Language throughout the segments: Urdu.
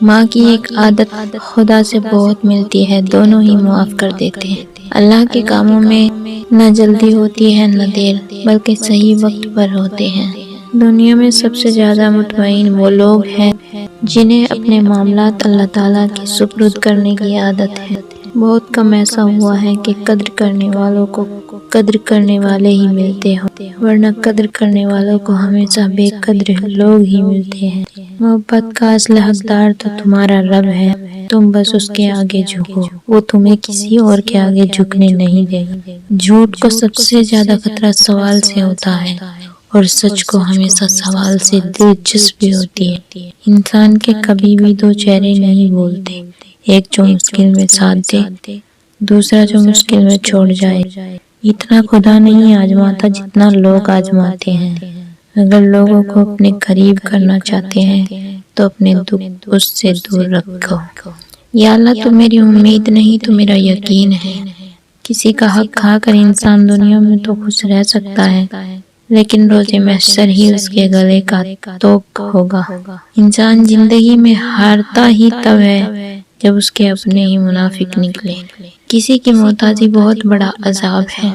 ماں کی ایک عادت خدا سے بہت ملتی ہے، دونوں ہی معاف کر دیتے ہیں۔ اللہ کے کاموں میں نہ جلدی ہوتی ہے نہ دیر، بلکہ صحیح وقت پر ہوتے ہیں۔ دنیا میں سب سے زیادہ مطمئن وہ لوگ ہیں جنہیں اپنے معاملات اللہ تعالیٰ کے سپرد کرنے کی عادت ہے۔ بہت کم ایسا ہوا ہے کہ قدر کرنے والوں کو قدر کرنے والے ہی ملتے ہوں، ورنہ قدر کرنے والوں کو ہمیشہ بے قدر لوگ ہی ملتے ہیں۔ محبت کا اصل حقدار تو تمہارا رب ہے، تم بس اس کے آگے جھکو، وہ تمہیں کسی اور کے آگے جھکنے نہیں دے گا۔ جھوٹ کو سب سے زیادہ خطرہ سوال سے ہوتا ہے، اور سچ کو ہمیشہ سوال سے دلچسپی ہوتی ہے۔ انسان کے کبھی بھی دو چہرے نہیں بولتے، ایک جو مشکل میں ساتھ دے، دوسرا جو مشکل میں چھوڑ جائے۔ اتنا خدا نہیں آزماتا جتنا لوگ آزماتے ہیں۔ اگر لوگوں کو اپنے قریب کرنا چاہتے ہیں تو اپنے دکھ اس سے دور رکھو۔ یا اللہ، تو میری امید نہیں تو میرا یقین ہے۔ کسی کا حق کھا کر انسان دنیا میں تو خوش رہ سکتا ہے، لیکن روز محشر ہی اس کے گلے کا توق ہوگا۔ انسان زندگی میں ہارتا ہی تب ہے جب اس کے اپنے ہی منافق نکلے۔ کسی کی محتاجی بہت بڑا عذاب ہے،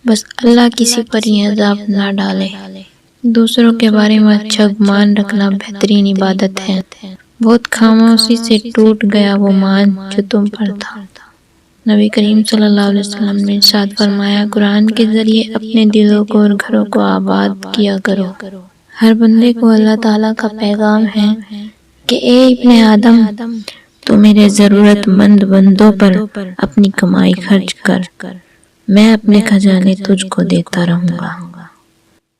بس اللہ کسی پر یہ عذاب نہ ڈالے۔ دوسروں کے بارے میں اچھا گمان رکھنا بہترین عبادت ہے۔ بہت خاموشی سے ٹوٹ گیا وہ مان جو تم پر تھا۔ نبی کریم صلی اللہ علیہ وسلم نے ارشاد فرمایا، قرآن کے ذریعے اپنے دلوں کو اور گھروں کو آباد کیا کرو۔ ہر بندے کو اللہ تعالیٰ کا پیغام ہے کہ اے ابن آدم، تو میرے ضرورت مند بندوں پر اپنی کمائی خرچ کر، میں اپنے خزانے تجھ کو دیتا رہوں گا۔